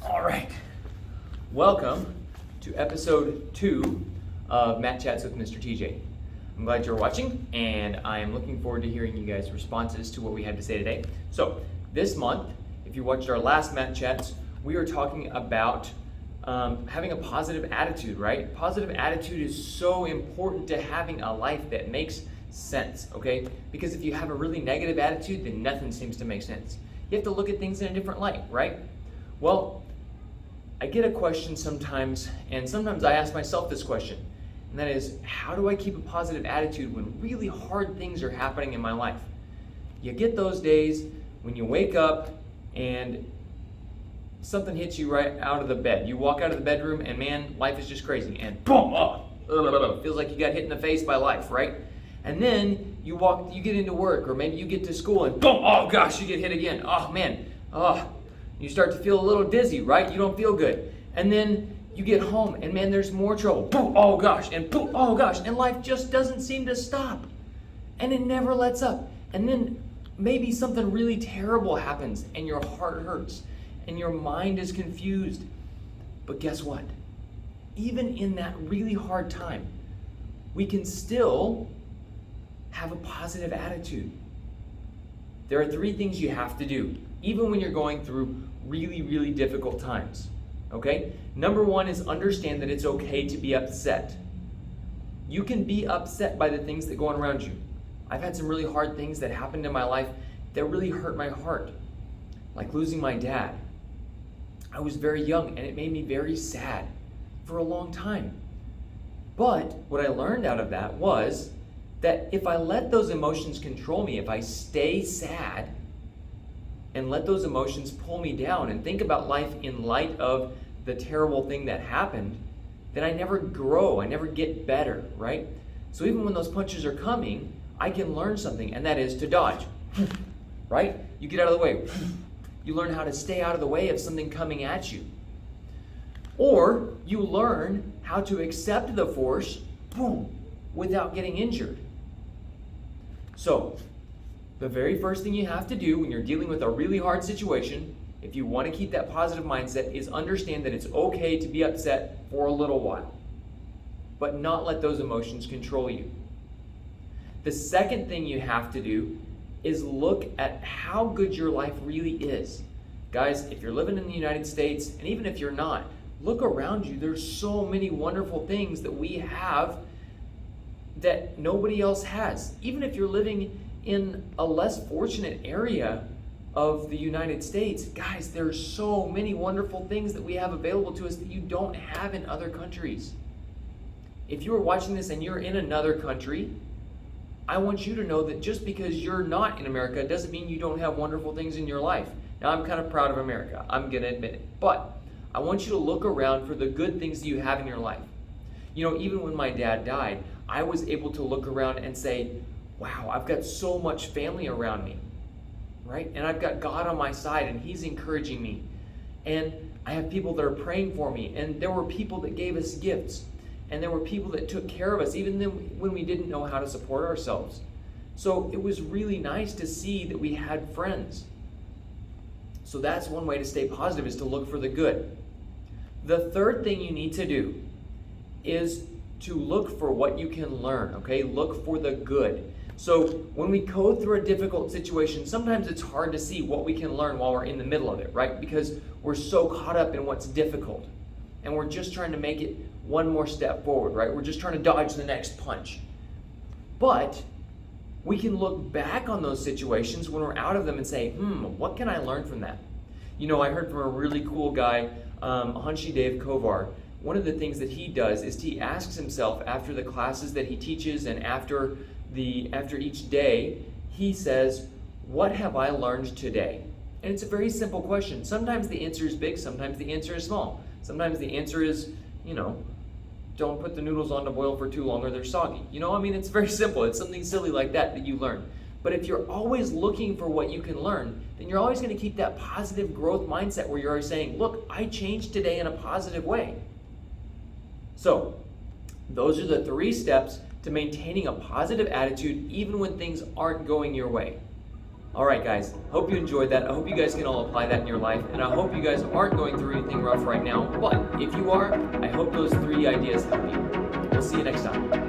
All right. Welcome to episode 2 of Matt Chats with Mr. TJ. I'm glad you're watching, and I am looking forward to hearing you guys' responses to what we had to say today. So, this month, if you watched our last Matt Chats, we were talking about having a positive attitude, right? Positive attitude is so important to having a life that makes sense, okay? Because if you have a really negative attitude, then nothing seems to make sense. You have to look at things in a different light, right? Well, I get a question sometimes, and sometimes I ask myself this question, and that is, how do I keep a positive attitude when really hard things are happening in my life? You get those days when you wake up and something hits you right out of the bed. You walk out of the bedroom and man, life is just crazy, and boom, feels like you got hit in the face by life, right? And then you get into work, or maybe you get to school and boom, oh gosh, you get hit again. Oh man, you start to feel a little dizzy, right? You don't feel good. And then you get home and man, there's more trouble. Boom, oh gosh, and boom, oh gosh, and life just doesn't seem to stop. And it never lets up. And then maybe something really terrible happens and your heart hurts and your mind is confused. But guess what? Even in that really hard time, we can still have a positive attitude. There are 3 things you have to do, even when you're going through really, really difficult times, okay? Number 1 is understand that it's okay to be upset. You can be upset by the things that go on around you. I've had some really hard things that happened in my life that really hurt my heart, like losing my dad. I was very young and it made me very sad for a long time. But what I learned out of that was that if I let those emotions control me, if I stay sad and let those emotions pull me down and think about life in light of the terrible thing that happened, then I never grow, I never get better, right? So even when those punches are coming, I can learn something, and that is to dodge, right? You get out of the way. You learn how to stay out of the way of something coming at you. Or you learn how to accept the force, boom, without getting injured. So, the very first thing you have to do when you're dealing with a really hard situation, if you want to keep that positive mindset, is understand that it's okay to be upset for a little while, but not let those emotions control you. The second thing you have to do is look at how good your life really is. Guys, if you're living in the United States, and even if you're not, look around you. There's so many wonderful things that we have that nobody else has. Even if you're living in a less fortunate area of the United States, guys, there's so many wonderful things that we have available to us that you don't have in other countries. If you are watching this and you're in another country, I want you to know that just because you're not in America doesn't mean you don't have wonderful things in your life. Now, I'm kind of proud of America. I'm going to admit it. But I want you to look around for the good things that you have in your life. You know, even when my dad died, I was able to look around and say, wow, I've got so much family around me, right? And I've got God on my side and He's encouraging me. And I have people that are praying for me. And there were people that gave us gifts. And there were people that took care of us even when we didn't know how to support ourselves. So it was really nice to see that we had friends. So that's one way to stay positive, is to look for the good. The third thing you need to do is to look for what you can learn, okay? Look for the good. So when we go through a difficult situation, sometimes it's hard to see what we can learn while we're in the middle of it, right? Because we're so caught up in what's difficult. And we're just trying to make it one more step forward, right? We're just trying to dodge the next punch. But we can look back on those situations when we're out of them and say, what can I learn from that? You know, I heard from a really cool guy, Hanshi Dave Kovar. One of the things that he does is he asks himself after the classes that he teaches and after each day, he says, what have I learned today? And it's a very simple question. Sometimes the answer is big, sometimes the answer is small. Sometimes the answer is, don't put the noodles on to boil for too long or they're soggy. It's very simple. It's something silly like that you learn. But if you're always looking for what you can learn, then you're always going to keep that positive growth mindset where you're always saying, look, I changed today in a positive way. So, those are the 3 steps to maintaining a positive attitude even when things aren't going your way. All right, guys. Hope you enjoyed that. I hope you guys can all apply that in your life, and I hope you guys aren't going through anything rough right now. But if you are, I hope those 3 ideas help you. We'll see you next time.